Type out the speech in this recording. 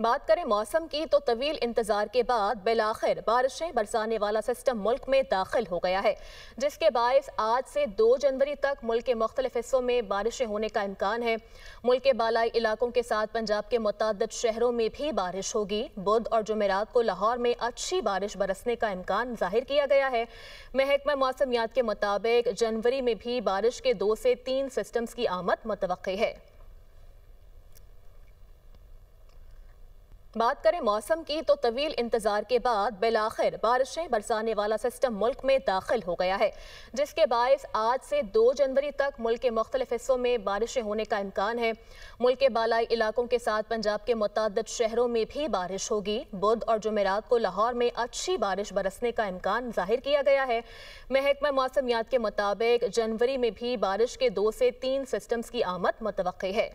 बात करें मौसम की तो तवील इंतजार के बाद बिलाखिर बारिशें बरसाने वाला सिस्टम मुल्क में दाखिल हो गया है, जिसके बायस आज से 2 जनवरी तक मुल्क के मुख्तलिफ हिस्सों में बारिशें होने का इम्कान है। मुल्क के बालाई इलाकों के साथ पंजाब के मुतअद्दिद शहरों में भी बारिश होगी। बुध और जुमेरात को लाहौर में अच्छी बारिश बरसने का इम्कान जाहिर किया गया है। महकमा मौसमियात के मुताबिक जनवरी में भी बारिश के 2 से 3 सिस्टम्स की आमद मुतवक्की है। बात करें मौसम की तो तवील इंतजार के बाद बिलाखिर बारिशें बरसाने वाला सिस्टम मुल्क में दाखिल हो गया है, जिसके बायस आज से 2 जनवरी तक मुल्क के मुख्तलिफ हिस्सों में बारिशें होने का इम्कान है। मुल्क के बालाई इलाकों के साथ पंजाब के मुतअद्दिद शहरों में भी बारिश होगी। बुध और जुमेरात को लाहौर में अच्छी बारिश बरसने का इम्कान जाहिर किया गया है। महकमा मौसमियात के मुताबिक जनवरी में भी बारिश के 2 से 3 सिस्टम्स की आमद मुतवक्की है।